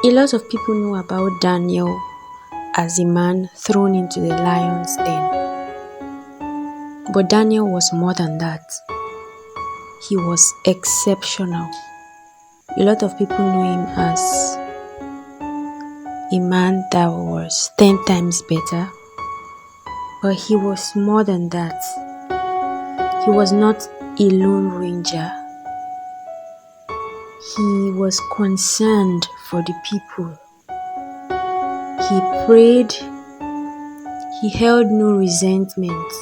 A lot of people know about Daniel as a man thrown into the lion's den. But Daniel was more than that. He was exceptional. A lot of people know him as a man that was 10 times better. But he was more than that. He was not a lone ranger. He was concerned for the people. He prayed. He held no resentment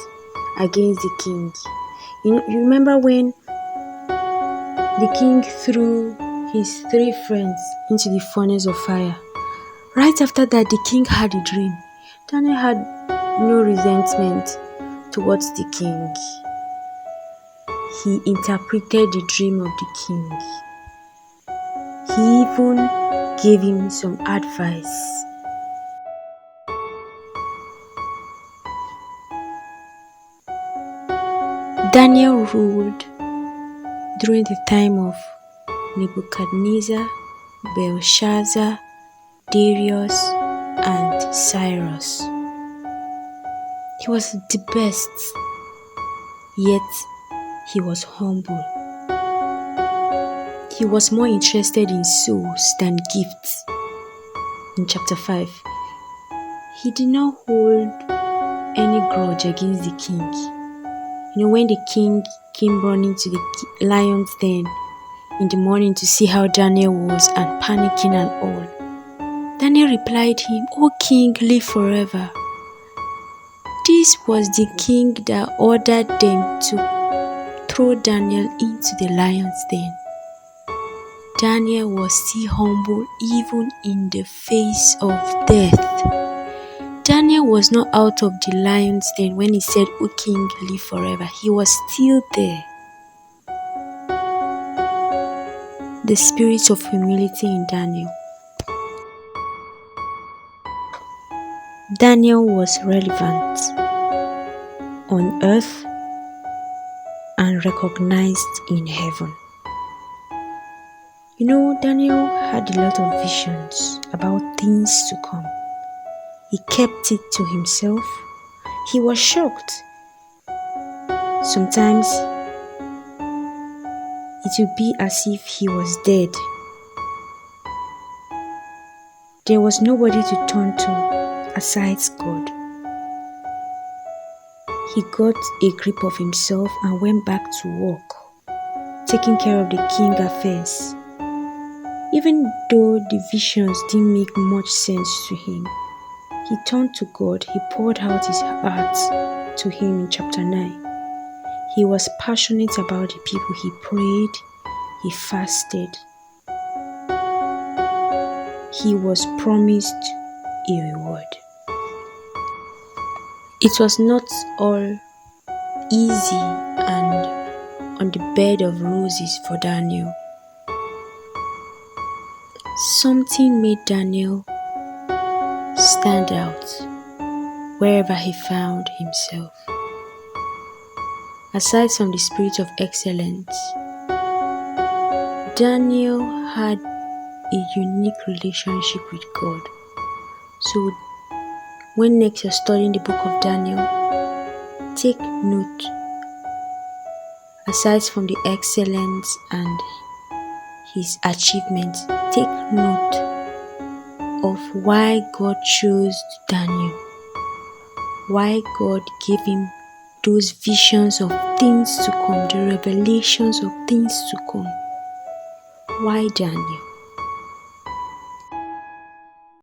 against the king. You remember when the king threw his 3 friends into the furnace of fire? Right after that, the king had a dream. Daniel had no resentment towards the king. He interpreted the dream of the king. He even gave him some advice. Daniel ruled during the time of Nebuchadnezzar, Belshazzar, Darius, and Cyrus. He was the best, yet he was humble. He was more interested in souls than gifts. In chapter 5, he did not hold any grudge against the king. When the king came running to the lion's den in the morning to see how Daniel was and panicking and all, Daniel replied him, "O king, live forever." This was the king that ordered them to throw Daniel into the lion's den. Daniel was still humble even in the face of death. Daniel was not out of the lion's den when he said, "O king, live forever." He was still there. The spirit of humility in Daniel. Daniel was relevant on earth and recognized in heaven. Daniel had a lot of visions about things to come. He kept it to himself. He was shocked. Sometimes it would be as if he was dead. There was nobody to turn to aside God. He got a grip of himself and went back to work, taking care of the king affairs. Even though the visions didn't make much sense to him, he turned to God. He poured out his heart to him in chapter 9. He was passionate about the people. He prayed. He fasted. He was promised a reward. It was not all easy and on the bed of roses for Daniel. Something made Daniel stand out wherever he found himself. Aside from the spirit of excellence, Daniel had a unique relationship with God. So when next you're studying the book of Daniel, take note, aside from the excellence and his achievements, take note of why God chose Daniel, why God gave him those visions of things to come, the revelations of things to come. Why Daniel?